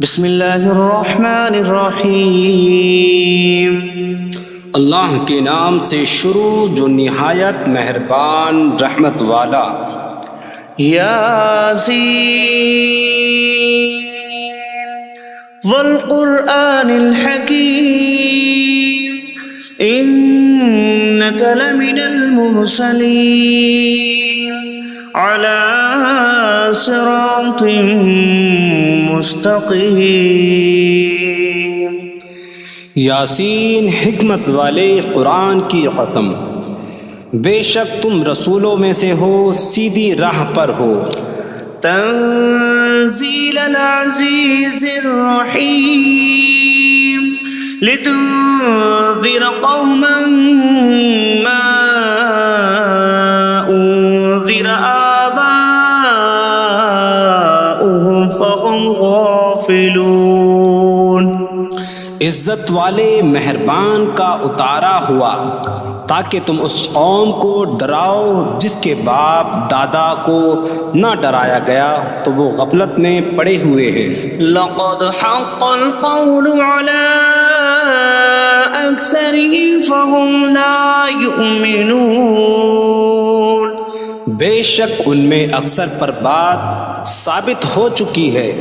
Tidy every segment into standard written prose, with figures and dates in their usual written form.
بسم اللہ الرحمن الرحیم۔ اللہ کے نام سے شروع جو نہایت مہربان رحمت والا۔ یاسین والقرآن الحکیم انک لمن المرسلین علی صراط مستقیم۔ یاسین حکمت والے قرآن کی قسم، بے شک تم رسولوں میں سے ہو، سیدھی راہ پر ہو۔ تنزیل العزیز الرحیم لتنذر قوما ما انذر آباؤهم فهم غافلون۔ عزت والے مہربان کا اتارا ہوا تاکہ تم اس قوم کو ڈراؤ جس کے باپ دادا کو نہ ڈرایا گیا تو وہ غفلت میں پڑے ہوئے ہیں۔ لقد حق القول على أكثرهم فهم لا يؤمنون۔ بے شک ان میں اکثر پر بات ثابت ہو چکی ہے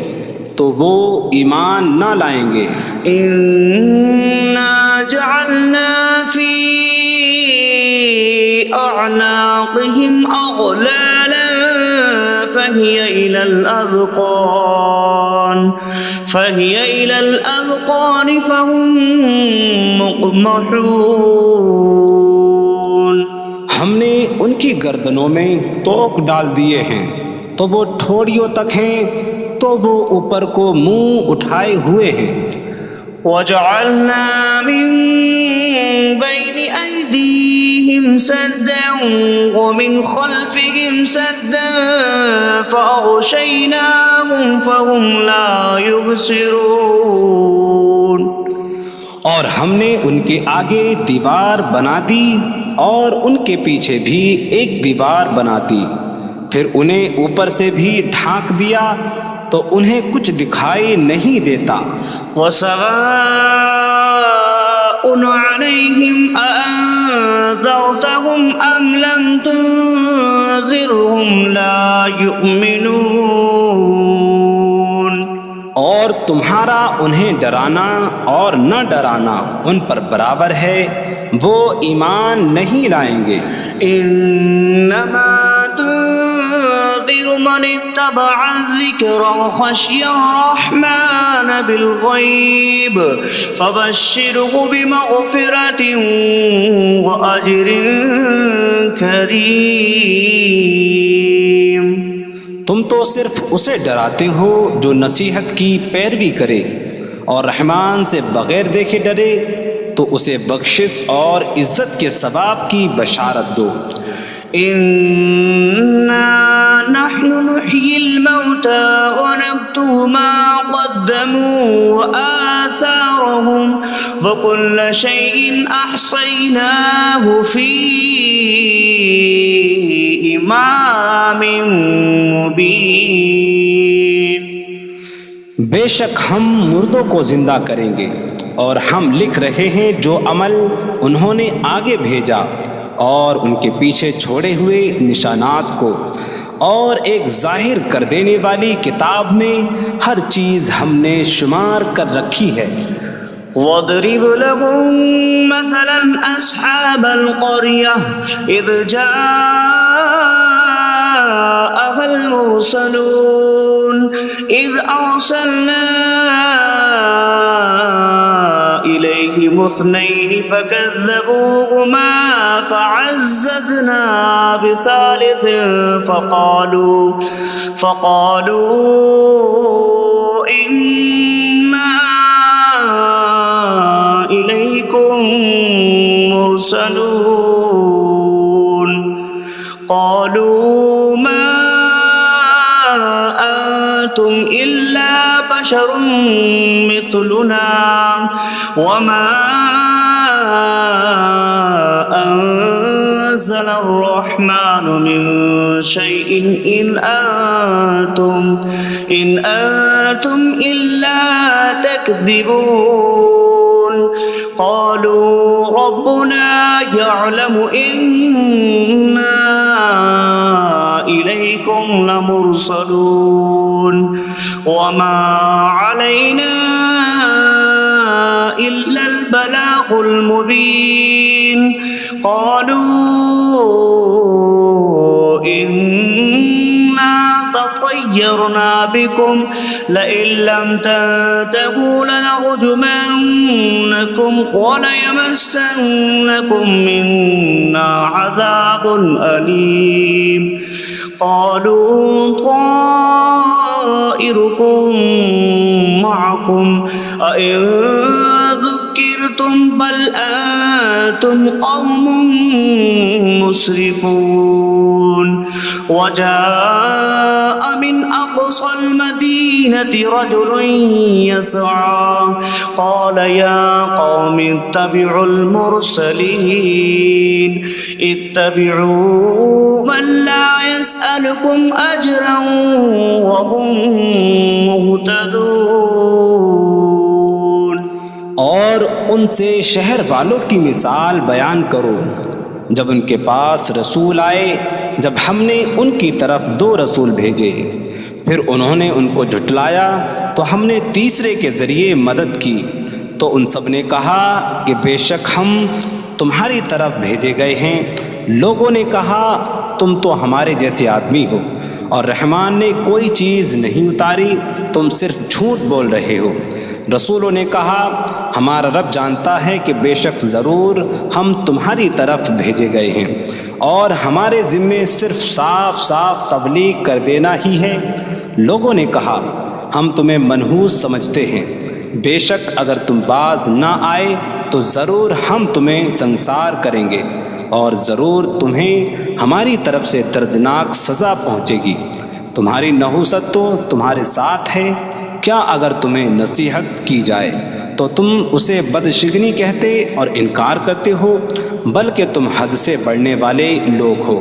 تو وہ ایمان نہ لائیں گے۔ إنا جعلنا في أعناقهم أغلالا فهي إلى الأذقان فهم مقمحون۔ ہم نے ان کی گردنوں میں توق ڈال دیے ہیں تو وہ ٹھوڑیوں تک ہیں، تو وہ اوپر کو منہ اٹھائے ہوئے ہیں۔ وجعلنا من بين أيديهم سدا ومن خلفهم سدا فأغشيناهم فهم لا يبصرون۔ اور ہم نے ان کے آگے دیوار بنا دی اور ان کے پیچھے بھی ایک دیوار بنا دی، پھر انہیں اوپر سے بھی ڈھانک دیا تو انہیں کچھ دکھائی نہیں دیتا۔ وسواء عليهم أأنذرتهم أم لم تنذرهم لا يؤمنون۔ اور تمہارا انہیں ڈرانا اور نہ ڈرانا ان پر برابر ہے، وہ ایمان نہیں لائیں گے۔ انما تنذر من اتبع الذکر وخشی الرحمن بالغیب فبشره بمغفرۃ واجر کریم۔ تم تو صرف اسے ڈراتے ہو جو نصیحت کی پیروی کرے اور رحمان سے بغیر دیکھے ڈرے، تو اسے بخشش اور عزت کے ثواب کی بشارت دو۔ انا نحن نحيي الموتى ونكتب ما قدموا وآثارهم وكل شيء أحصيناه في إمام مبين۔ بے شک ہم مردوں کو زندہ کریں گے اور ہم لکھ رہے ہیں جو عمل انہوں نے آگے بھیجا اور ان کے پیچھے چھوڑے ہوئے نشانات کو، اور ایک ظاہر کر دینے والی کتاب میں ہر چیز ہم نے شمار کر رکھی ہے۔ وَاضْرِبْ لَهُم مَّثَلًا أَصْحَابَ الْقَرْيَةِ إِذْ جَاءَهَا الْمُرْسَلُونَ إِذْ أَرْسَلْنَا إِلَيْهِمُ اثْنَيْنِ فَكَذَّبُوهُمَا فَعَزَّزْنَا بِثَالِثٍ فَقَالُوا إِنَّا إِلَيْكُمْ مُرْسَلُونَ۔ قَالُوا مَا أَنْتُمْ إِلَّا بَشَرٌ مِثْلُنَا وَمَا أَنْتُمْ نزل الرحمن من شيء إن أنتم إلا تكذبون قالوا ربنا يعلم إنا إليكم لمرسلون وما علينا إلا البلاغ المبين قالوا إنا تطيرنا بكم لئن لم تنتهوا لنرجمنكم وليمسنكم منا عذاب أليم قالوا طائركم معكم أئن ذكرتم بل أنتم قوم مسرفون وجاء من أقصى المدينة رجل يسعى قال يا قوم اتبعوا المرسلين اتبعوا من لا يسألكم أجرا وهم مهتدون اور ان سے شہر والوں کی مثال بیان کرو جب ان کے پاس رسول آئے جب ہم نے ان کی طرف 2 رسول بھیجے پھر انہوں نے ان کو جھٹلایا تو ہم نے تیسرے کے ذریعے مدد کی تو ان سب نے کہا کہ بے شک ہم تمہاری طرف بھیجے گئے ہیں لوگوں نے کہا تم تو ہمارے جیسے آدمی ہو اور رحمان نے کوئی چیز نہیں اتاری تم صرف جھوٹ بول رہے ہو رسولوں نے کہا ہمارا رب جانتا ہے کہ بے شک ضرور ہم تمہاری طرف بھیجے گئے ہیں اور ہمارے ذمے صرف صاف صاف تبلیغ کر دینا ہی ہے لوگوں نے کہا ہم تمہیں منحوس سمجھتے ہیں بے شک اگر تم باز نہ آئے تو ضرور ہم تمہیں سنسار کریں گے اور ضرور تمہیں ہماری طرف سے دردناک سزا پہنچے گی تمہاری نحوست تو تمہارے ساتھ ہے کیا اگر تمہیں نصیحت کی جائے تو تم اسے بدشگنی کہتے اور انکار کرتے ہو بلکہ تم حد سے بڑھنے والے لوگ ہو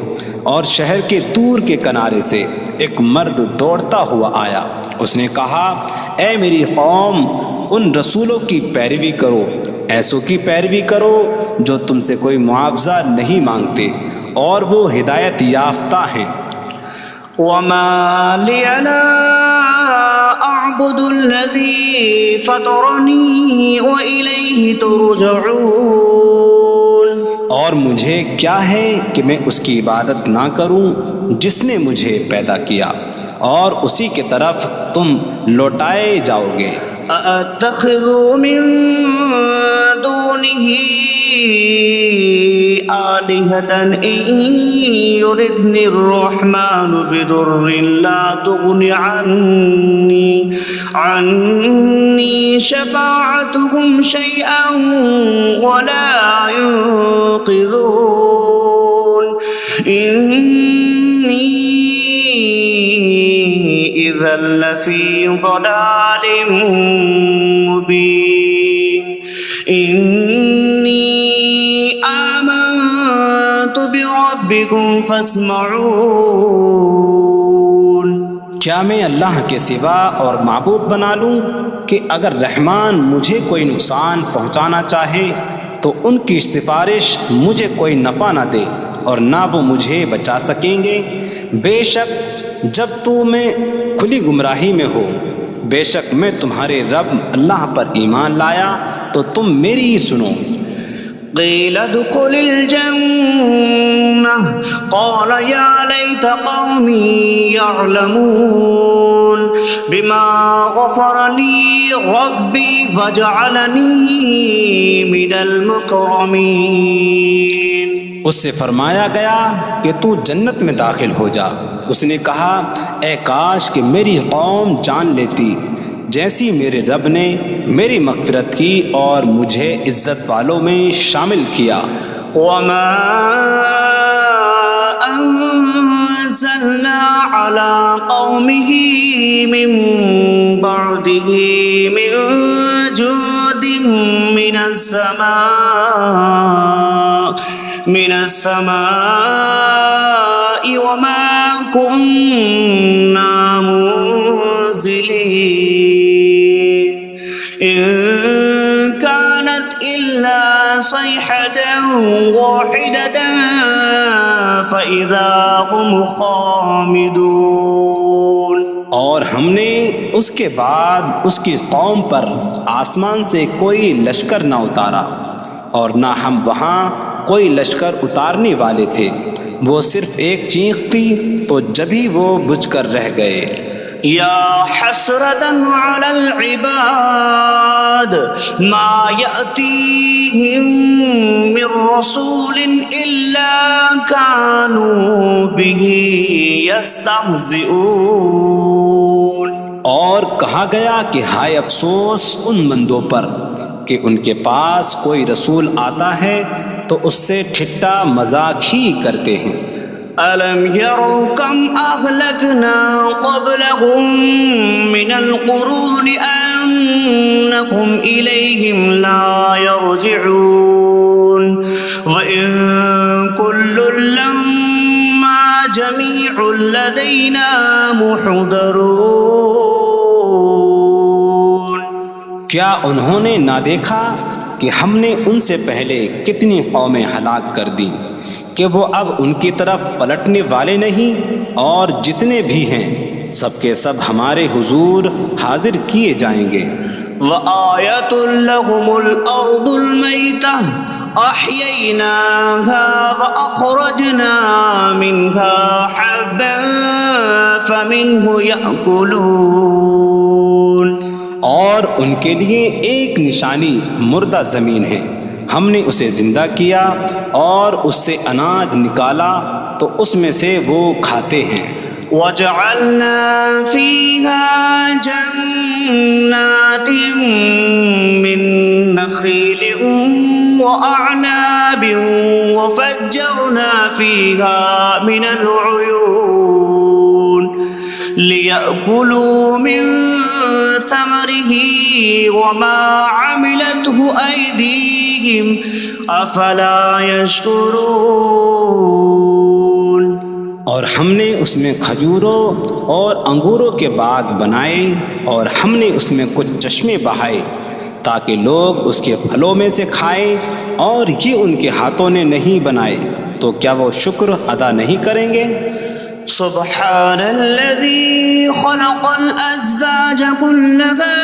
اور شہر کے دور کے کنارے سے ایک مرد دوڑتا ہوا آیا اس نے کہا اے میری قوم ان رسولوں کی پیروی کرو ایسوں کی پیروی کرو جو تم سے کوئی معاوضہ نہیں مانگتے اور وہ ہدایت یافتہ ہیں وما لي لا أعبد الذي فطرني وإليه ترجعون اور مجھے کیا ہے کہ میں اس کی عبادت نہ کروں جس نے مجھے پیدا کیا اور اسی کی طرف تم لوٹائے جاؤ گے أأتخذ من دونه آلهة إن يردني الرحمن بضر لا تغن عني شفاعتهم شيئا ولا ينقذون إني إذا لفي ضلال مبين إني آمنت بربكم فاسمعون کیا میں اللہ کے سوا اور معبود بنا لوں کہ اگر رحمان مجھے کوئی نقصان پہنچانا چاہے تو ان کی سفارش مجھے کوئی نفع نہ دے اور نہ وہ مجھے بچا سکیں گے بے شک جب تو میں کھلی گمراہی میں ہو بے شک میں تمہارے رب اللہ پر ایمان لایا تو تم میری ہی سنو قيل ادخل الجنة قال يا ليت قومي يعلمون بما غفر لي ربي فجعلني من المكرمين اس سے فرمایا گیا کہ تو جنت میں داخل ہو جا اس نے کہا اے کاش کہ میری قوم جان لیتی جیسی میرے رب نے میری مغفرت کی اور مجھے عزت والوں میں شامل کیا وما أنزلنا على قومه من بعده من جود من السماء وما كنا منزلين إن كانت إلا صيحة واحدة فإذا هم خامدون. اور ہم نے اس کے بعد اس کی قوم پر آسمان سے کوئی لشکر نہ اتارا اور نہ ہم وہاں کوئی لشکر اتارنے والے تھے. وہ صرف ایک چیخ تھی تو جبھی وہ بجھ کر رہ گئے. یا حسرة على العباد ما يأتيهم من رسول إلا كانوا به يستهزئون. اور کہا گیا کہ ہائے افسوس ان بندوں پر کہ ان کے پاس کوئی رسول آتا ہے تو اس سے ٹھٹا مذاق ہی کرتے ہیں. أَلَمْ يَرَوْا كَمْ أَهْلَكْنَا قَبْلَهُمْ مِنَ الْقُرُونِ أَنَّكُمْ إِلَيْهِمْ لَا يَرْجِعُونَ وَإِن كُلٌّ لَمَّا جَمِيعٌ لَدَيْنَا مُحْضَرُونَ. کیا انہوں نے نہ دیکھا کہ ہم نے ان سے پہلے کتنی قومیں ہلاک کر دیں کہ وہ اب ان کی طرف پلٹنے والے نہیں، اور جتنے بھی ہیں سب کے سب ہمارے حضور حاضر کیے جائیں گے. وَآيَةٌ لَهُمُ الْأَرْضُ الْمَيْتَةُ أَحْيَيْنَاهَا وَأَخْرَجْنَا مِنْهَا حَبًّا فَمِنْهُ يَأْكُلُونَ. اور ان کے لیے ایک نشانی مردہ زمین ہے، ہم نے اسے زندہ کیا اور اس سے اناج نکالا تو اس میں سے وہ کھاتے ہیں. وَجَعَلْنَا فِيهَا جَنَّاتٍ مِّن نَخِيلٍ وَأَعْنَابٍ وَفَجَّرْنَا فِيهَا مِنَ الْعُيُونِ لِيَأْكُلُوا مِن ثَمَرِهِ وَمَا عَمِلَتْهُ أَيْدِيهِمْ أَفَلَا يَشْكُرُونَ. اور ہم نے اس میں کھجوروں اور انگوروں کے باغ بنائے اور ہم نے اس میں کچھ چشمے بہائے تاکہ لوگ اس کے پھلوں میں سے کھائیں، اور یہ ان کے ہاتھوں نے نہیں بنائے تو کیا وہ شکر ادا نہیں کریں گے؟ سبحان الذي خلق الأزواج كلها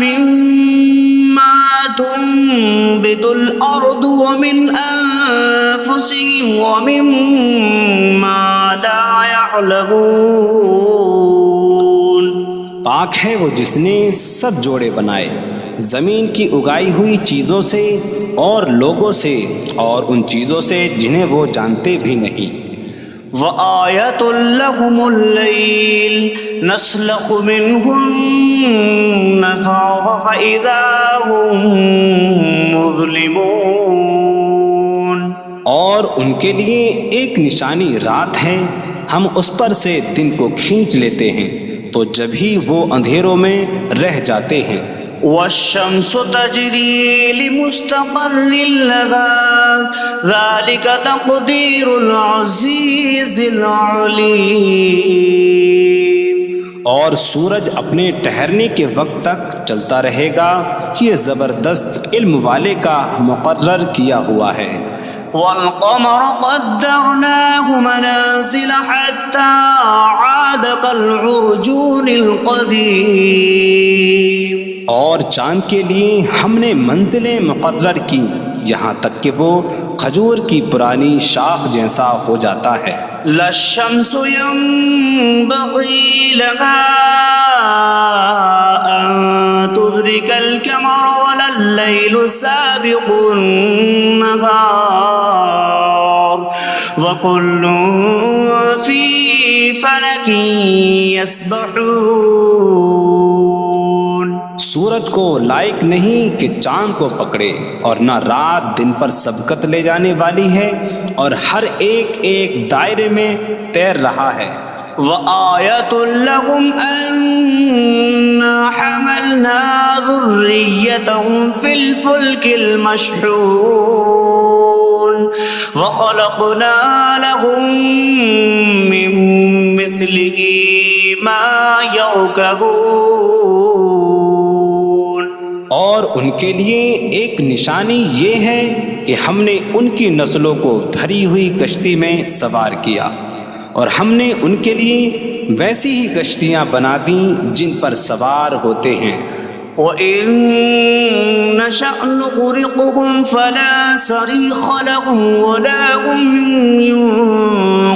مما تنبت الأرض ومن أنفسهم ومما لا يعلمون. پاک ہے وہ جس نے سب جوڑے بنائے زمین کی اگائی ہوئی چیزوں سے اور لوگوں سے اور ان چیزوں سے جنہیں وہ جانتے بھی نہیں. وَآيَةٌ لَهُمُ اللَّيْلُ نَسْلَخُ مِنْهُ النَّهَارَ فَإِذَا هُمْ مُظْلِمُونَ. اور ان کے لیے ایک نشانی رات ہے، ہم اس پر سے دن کو کھینچ لیتے ہیں تو جبھی وہ اندھیروں میں رہ جاتے ہیں. وَالشَّمْسُ تَجْرِي لِمُسْتَقَرٍّ لَهَا ذَلِكَ تَقْدِيرُ الْعَزِيزِ الْعَلِيمِ. اور سورج اپنے ٹھہرنے کے وقت تک چلتا رہے گا، یہ زبردست علم والے کا مقرر کیا ہوا ہے. وَالْقَمَرَ قَدَّرْنَاهُ مَنَازِلَ حَتَّى عَادَ كَالْعُرْجُونِ الْقَدِيمِ. اور چاند کے لیے ہم نے منزلیں مقرر کی یہاں تک کہ وہ کھجور کی پرانی شاخ جیسا ہو جاتا ہے. لا الشمس ينبغي لها أن تدرك القمر ولا الليل سابق النهار وكل في فلك يسبحون. سورج کو لائق نہیں کہ چاند کو پکڑے، اور نہ رات دن پر سبقت لے جانے والی ہے، اور ہر ایک ایک دائرے میں تیر رہا ہے. وَآيَةٌ لَهُمْ أَنَّا حَمَلْنَا ذُرِّيَّتَهُمْ في الفلك المشحون وخلقنا لهم من مثله ما يركبون. اور ان کے لیے ایک نشانی یہ ہے کہ ہم نے ان کی نسلوں کو بھری ہوئی کشتی میں سوار کیا، اور ہم نے ان کے لیے ویسی ہی کشتیاں بنا دیں جن پر سوار ہوتے ہیں. وَإِن نَّشَأْ نُغْرِقْهُمْ فَلَا صَرِيخَ لَهُمْ وَلَا هُمْ يُنقَذُونَ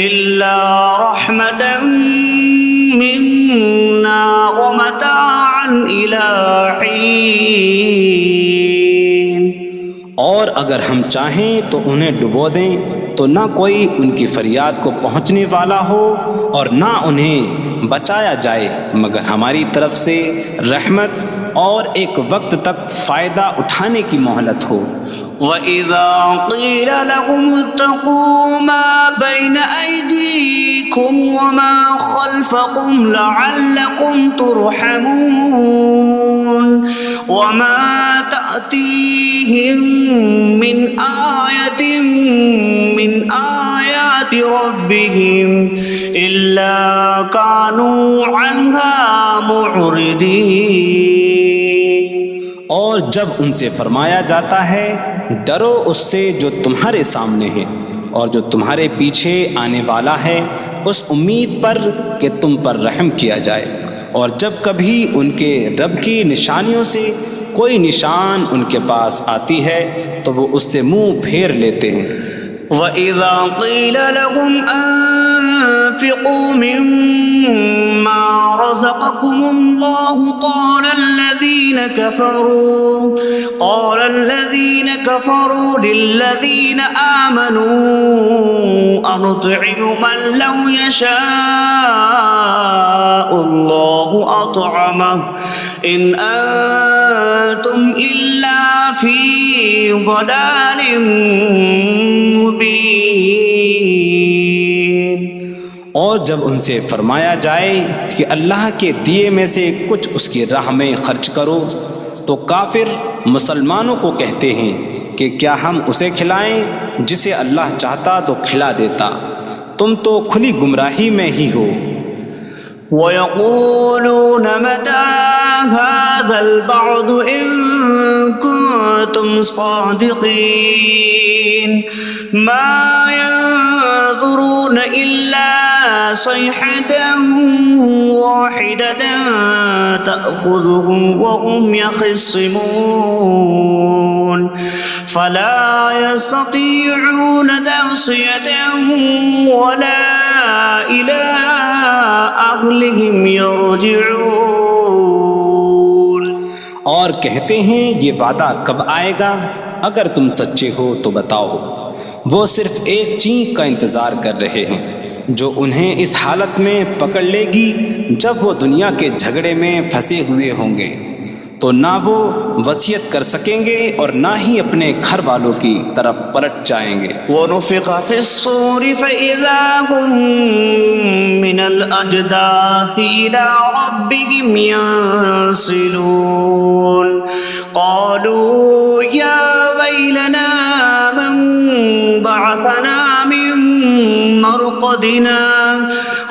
إِلَّا رَحْمَةً مِّنَّا وَمَتَاعًا إِلَىٰ حِينٍ. اور اگر ہم چاہیں تو انہیں ڈبو دیں تو نہ کوئی ان کی فریاد کو پہنچنے والا ہو اور نہ انہیں بچایا جائے مگر ہماری طرف سے رحمت اور ایک وقت تک فائدہ اٹھانے کی مہلت ہو. وَإِذَا قِيلَ لَهُمُ اتَّقُوا مَا بَيْنَ أَيْدِيكُمْ وَمَا خَلْفَكُمْ لَعَلَّكُمْ تُرْحَمُونَ وَمَا تَأْتِيهِم مِّنْ آيَةٍ مِّنْ آيَاتِ رَبِّهِمْ إِلَّا كَانُوا عَنْهَا مُعْرِضِينَ. اور جب ان سے فرمایا جاتا ہے ڈرو اس سے جو تمہارے سامنے ہے اور جو تمہارے پیچھے آنے والا ہے، اس امید پر کہ تم پر رحم کیا جائے، اور جب کبھی ان کے رب کی نشانیوں سے کوئی نشان ان کے پاس آتی ہے تو وہ اس سے منہ پھیر لیتے ہیں. وَإِذَا قِيلَ لَهُمْ أَنفِقُوا مِمَّا رَزَقَكُمُ اللَّهُ قَالَ الَّذِينَ كَفَرُوا لِلَّذِينَ آمَنُوا أَنُطْعِمُ مَن لَّوْ يَشَاءُ اللَّهُ أَطْعَمَهُ إِنْ أَنتُمْ إِلَّا فِي ضَلَالٍ مبین. اور جب ان سے فرمایا جائے کہ اللہ کے دیے میں سے کچھ اس کی راہ میں خرچ کرو تو کافر مسلمانوں کو کہتے ہیں کہ کیا ہم اسے کھلائیں جسے اللہ چاہتا تو کھلا دیتا، تم تو کھلی گمراہی میں ہی ہو. وَيَقُولُونَ مَتَىٰ هَٰذَا الْوَعْدُ إِن كُنتُمْ صَادِقِينَ مَا يَنظُرُونَ إِلَّا صَيْحَةً وَاحِدَةً تَأْخُذُهُمْ وَهُمْ يَخِصِّمُونَ فَلَا يَسْتَطِيعُونَ تَوْصِيَةً وَلَا إِلَىٰ أَهْلِهِمْ يَرْجِعُونَ. اور کہتے ہیں یہ وعدہ کب آئے گا؟ اگر تم سچے ہو تو بتاؤ. وہ صرف ایک چینک کا انتظار کر رہے ہیں جو انہیں اس حالت میں پکڑ لے گی جب وہ دنیا کے جھگڑے میں پھنسے ہوئے ہوں گے تو نہ وہ وصیت کر سکیں گے اور نہ ہی اپنے گھر والوں کی طرف پلٹ جائیں گے. وَنُفِخَ فِي الصُّورِ فَإِذَا هُم مِّنَ الْأَجْدَاثِ إِلَىٰ رَبِّهِمْ يَنسِلُونَ قَالُوا يَا وَيْلَنَا مَن بَعَثَنَا مِن مَّرْقَدِنَا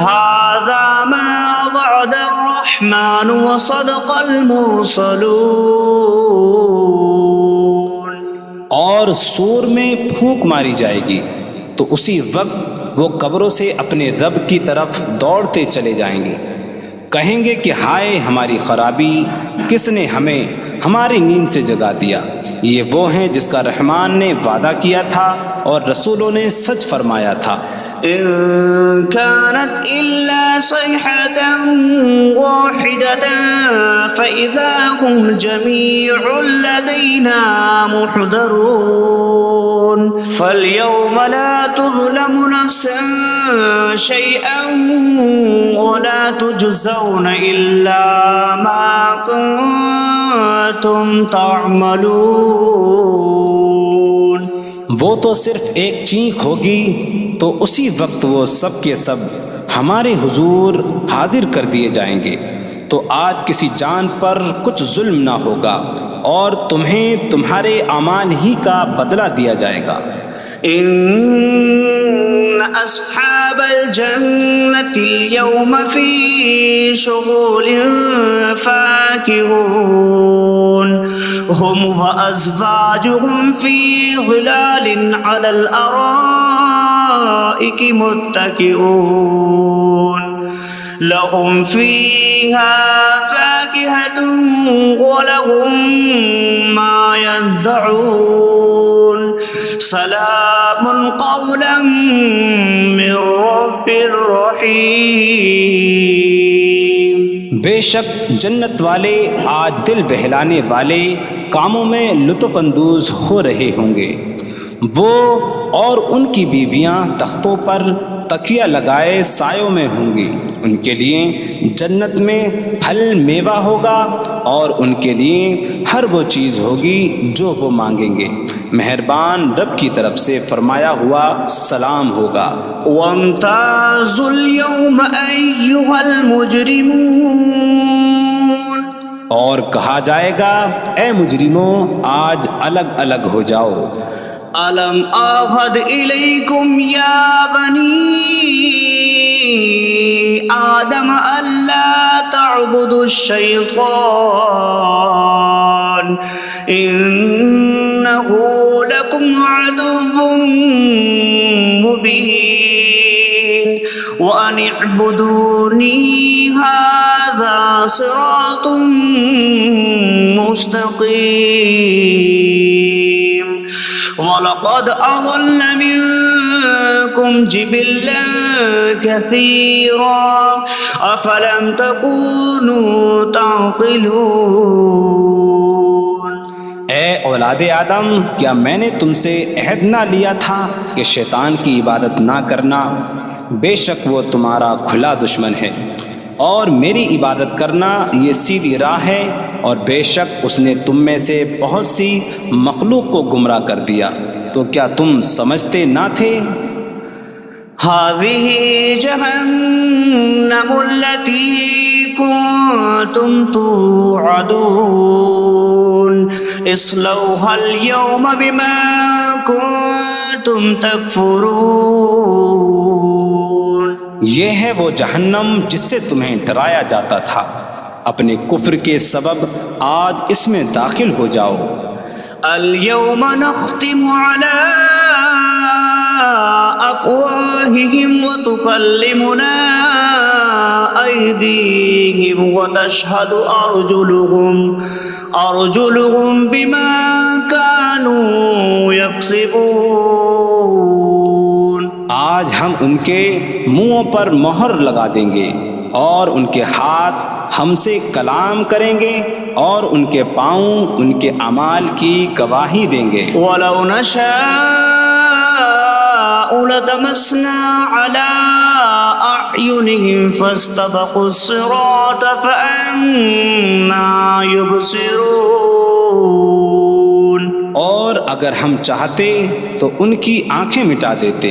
هَٰذَا مَا وَعَدَ الرَّحْمَٰنُ وَصَدَقَ الْمُرْسَلُونَ. اور سور میں پھونک ماری جائے گی تو اسی وقت وہ قبروں سے اپنے رب کی طرف دوڑتے چلے جائیں گے، کہیں گے کہ ہائے ہماری خرابی، کس نے ہمیں ہماری نیند سے جگا دیا. یہ وہ ہیں جس کا رحمان نے وعدہ کیا تھا اور رسولوں نے سچ فرمایا تھا. إن كانت إلا صيحة واحدة فإذا هم جميع لدينا محضرون فاليوم لا تظلم نفس شيئا ولا تجزون إلا ما كنتم تعملون. وہ تو صرف ایک چینک ہوگی تو اسی وقت وہ سب کے سب ہمارے حضور حاضر کر دیے جائیں گے، تو آج کسی جان پر کچھ ظلم نہ ہوگا اور تمہیں تمہارے اعمال ہی کا بدلہ دیا جائے گا۔ إن أصحاب الجنة اليوم في شغل فاكهون هم وأزواجهم في ظلال على الأرائك متكئون لهم فيها فاكهة ولهم ما يدعون سلام قولا من رب رحیم۔ بے شک جنت والے آج دل بہلانے والے کاموں میں لطف اندوز ہو رہے ہوں گے۔ وہ اور ان کی بیویاں تختوں پر تکیہ لگائے سایوں میں ہوں گی۔ ان کے لیے جنت میں پھل میوہ ہوگا اور ان کے لیے ہر وہ چیز ہوگی جو وہ مانگیں گے۔ مہربان رب کی طرف سے فرمایا ہوا سلام ہوگا۔ وامتازوا اليوم أيها المجرمون، اور کہا جائے گا اے مجرموں آج الگ الگ ہو جاؤ۔ ألم أعهد إليكم يا بني آدم ألا تعبدوا الشيطان إنه لكم عدو مبين وأن اعبدوني هذا صراط مستقيم وَلَقَدْ أَضَلَّ مِنكُمْ جِبِلًّا كَثِيرًا أَفَلَمْ تَكُونُوا تَعْقِلُونَ۔ اے اولاد آدم، کیا میں نے تم سے عہد نہ لیا تھا کہ شیطان کی عبادت نہ کرنا؟ بے شک وہ تمہارا کھلا دشمن ہے، اور میری عبادت کرنا یہ سیدھی راہ ہے، اور بے شک اس نے تم میں سے بہت سی مخلوق کو گمراہ کر دیا، تو کیا تم سمجھتے نہ تھے؟ هذه جهنم التي كنتم توعدون اصلوها اليوم بما كنتم تكفرون۔ یہ ہے وہ جہنم جس سے تمہیں ڈرایا جاتا تھا، اپنے کفر کے سبب آج اس میں داخل ہو جاؤ۔ اليوم نختم على أفواههم وتكلمنا أيديهم وتشهد أرجلهم بما كانوا يكسبون۔ آج ہم ان کے منہوں پر مہر لگا دیں گے، اور ان کے ہاتھ ہم سے کلام کریں گے، اور ان کے پاؤں ان کے اعمال کی گواہی دیں گے۔ وَلَوْ نَشَاءُ لَطَمَسْنَا عَلَىٰ أَعْيُنِهِمْ فَاسْتَبَقُوا الصِّرَاطَ فَأَنَّىٰ يُبْصِرُونَ۔ اور اگر ہم چاہتے تو ان کی آنکھیں مٹا دیتے،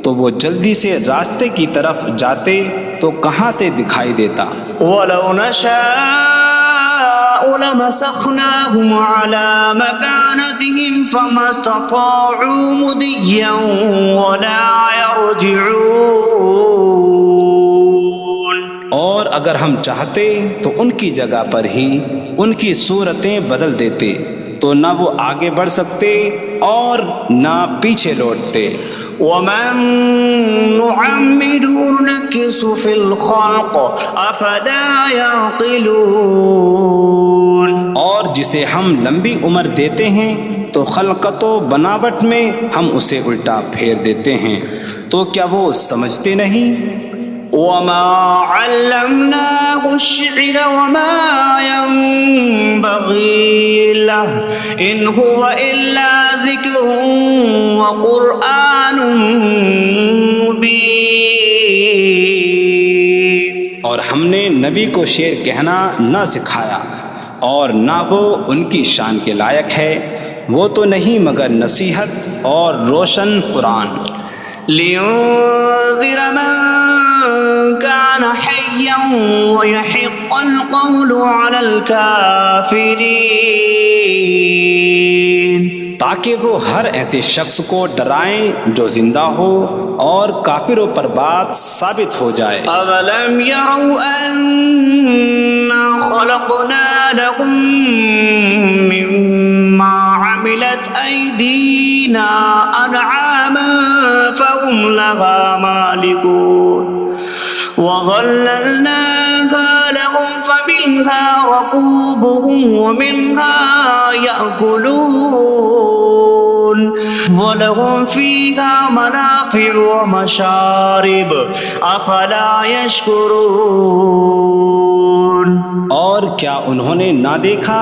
تو وہ جلدی سے راستے کی طرف جاتے تو کہاں سے دکھائی دیتا۔ وَلَوْ نَشَاءُ لَمَسَخْنَاهُمْ عَلَىٰ مَكَانَتِهِمْ فَمَا اسْتَطَاعُوا مُضِيًّا وَلَا يَرْجِعُونَ۔ اور اگر ہم چاہتے تو ان کی جگہ پر ہی ان کی صورتیں بدل دیتے، تو نہ وہ آگے بڑھ سکتے اور نہ پیچھے لوٹتے۔ وَمَن نُعَمِّرْهُ نُنَكِّسْهُ فِي الْخَلْقِ أَفَلَا يَعْقِلُونَ۔ اور جسے ہم لمبی عمر دیتے ہیں تو خلقت و بناوٹ میں ہم اسے الٹا پھیر دیتے ہیں، تو کیا وہ سمجھتے نہیں؟ وَمَا عَلَّمْنَاهُ الشِّعْرَ وَمَا يَنبَغِي لَهُ إِنْ هُوَ إِلَّا ذِكْرٌ وَقُرْآنٌ مُبِينٌ۔ اور ہم نے نبی کو شعر کہنا نہ سکھایا، اور نہ وہ ان کی شان کے لائق ہے، وہ تو نہیں مگر نصیحت اور روشن قرآن۔ لِيُنذِرَ مَن كَانَ حَيًّا ويحق القول على الكافرين تاکہ وہ ہر ایسے شخص کو ڈرائیں جو زندہ ہو اور کافروں پر بات ثابت ہو جائے۔ أولم يروا أنا خلقنا لهم مما عملت أيدينا أنعاما فهم لها مالكون وظللناها لهم فمنها ركوبهم ومنها يأكلون وَلَهُمْ فِيهَا مَنَافِعُ وَمَشَارِبُ أَفَلَا يَشْكُرُونَ۔ اور کیا انہوں نے نہ دیکھا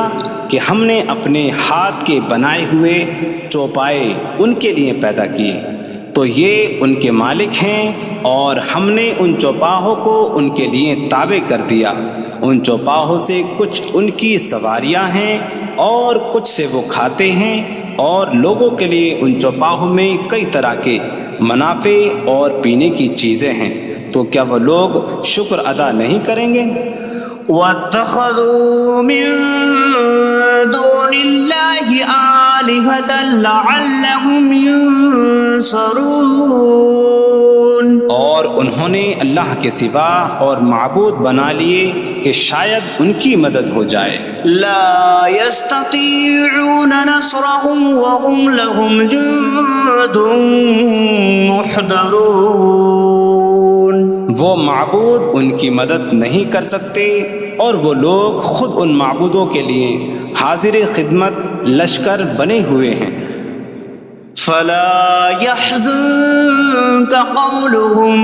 کہ ہم نے اپنے ہاتھ کے بنائے ہوئے چوپائے ان کے لیے پیدا کیے، تو یہ ان کے مالک ہیں، اور ہم نے ان چوپاہوں کو ان کے لیے تابع کر دیا۔ ان چوپاہوں سے کچھ ان کی سواریاں ہیں اور کچھ سے وہ کھاتے ہیں، اور لوگوں کے لیے ان چوپاہوں میں کئی طرح کے منافع اور پینے کی چیزیں ہیں، تو کیا وہ لوگ شکر ادا نہیں کریں گے؟ وَاتَّخَذُوا مِن دُونِ اللَّهِ آلِهَةً لَعَلَّهُمْ يُنصَرُونَ۔ اور انہوں نے اللہ کے سوا اور معبود بنا لیے کہ شاید ان کی مدد ہو جائے۔ لا يستطيعون نصرهم وهم لهم جند محضرون۔ وہ معبود ان کی مدد نہیں کر سکتے، اور وہ لوگ خود ان معبودوں کے لیے حاضر خدمت لشکر بنے ہوئے ہیں۔ فلا يحزنك قولهم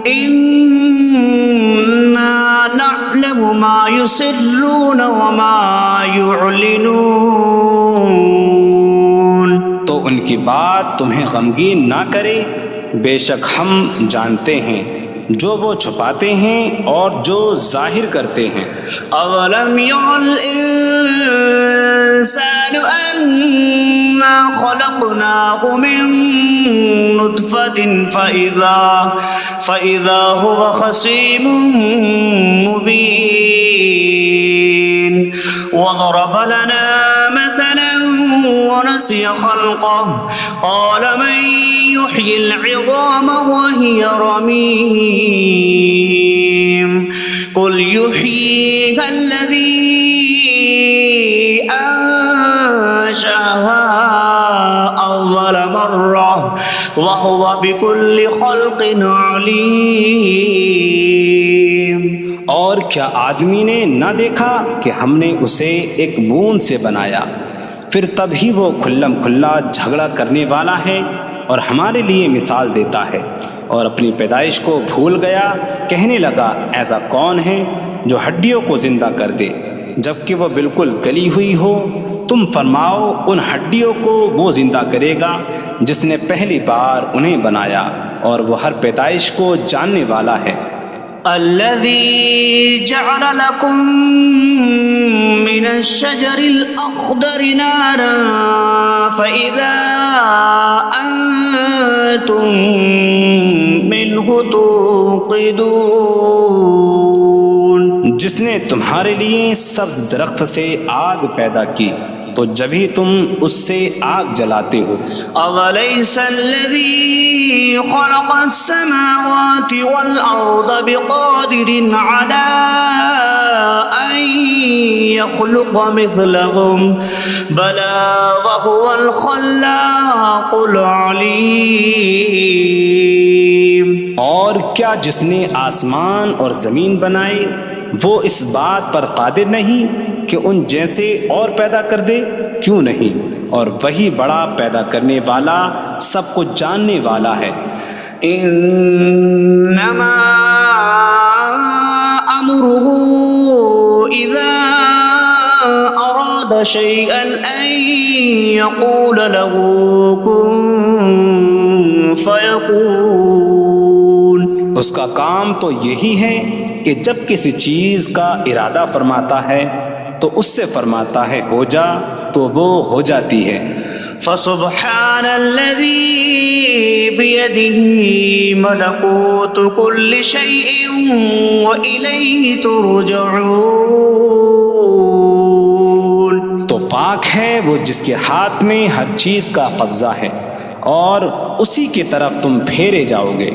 إنا نعلم ما يسرون وما يعلنون۔ تو ان کی بات تمہیں غمگین نہ کرے، بے شک ہم جانتے ہیں جو وہ چھپاتے ہیں اور جو ظاہر کرتے ہیں۔ اولم ير الانسان انا خلقناه من نطفة فاذا هو خصيم مبين وضرب لنا مثلا ونسي خلقه قال من يحيي العظام وهي رميم قل يحييها الذي أنشأها أول مرة وهو بكل خلق عليم۔ اور کیا آدمی نے نہ دیکھا کہ ہم نے اسے ایک بوند سے بنایا، پھر تب ہی وہ کھلم کھلا جھگڑا کرنے والا ہے اور ہمارے لیے مثال دیتا ہے، اور اپنی پیدائش کو بھول گیا، کہنے لگا ایسا کون ہے جو ہڈیوں کو زندہ کر دے جبکہ وہ بالکل گلی ہوئی ہو؟ تم فرماؤ ان ہڈیوں کو وہ زندہ کرے گا جس نے پہلی بار انہیں بنایا، اور وہ ہر پیدائش کو جاننے والا ہے۔ الذي جعل لكم من الشجر الأخضر نارا فإذا أنتم منه توقدون۔ جس نے تمہارے لیے سبز درخت سے آگ پیدا کی تو جبھی تم اس سے آگ جلاتے ہو۔ أَوَلَيْسَ الَّذِي خَلَقَ السَّمَاوَاتِ وَالْأَرْضَ بِقَادِرٍ عَلَىٰ أَن يَخْلُقَ مِثْلَهُمْ بَلَىٰ وَهُوَ الْخَلَّاقُ الْعَلِيمُ۔ اور کیا جس نے آسمان اور زمین بنائے وہ اس بات پر قادر نہیں کہ ان جیسے اور پیدا کر دے؟ کیوں نہیں، اور وہی بڑا پیدا کرنے والا سب کچھ جاننے والا ہے۔ انما امره اذا اراد شيئا ان يقول له كن فيكون۔ اس کا کام تو یہی ہے کہ جب کسی چیز کا ارادہ فرماتا ہے تو اس سے فرماتا ہے ہو جا، تو وہ ہو جاتی ہے۔ فسبحان الذي بيده ملكوت كل شيء وإليه ترجعون. تو پاک ہے وہ جس کے ہاتھ میں ہر چیز کا قبضہ ہے اور اسی کی طرف تم پھیرے جاؤ گے.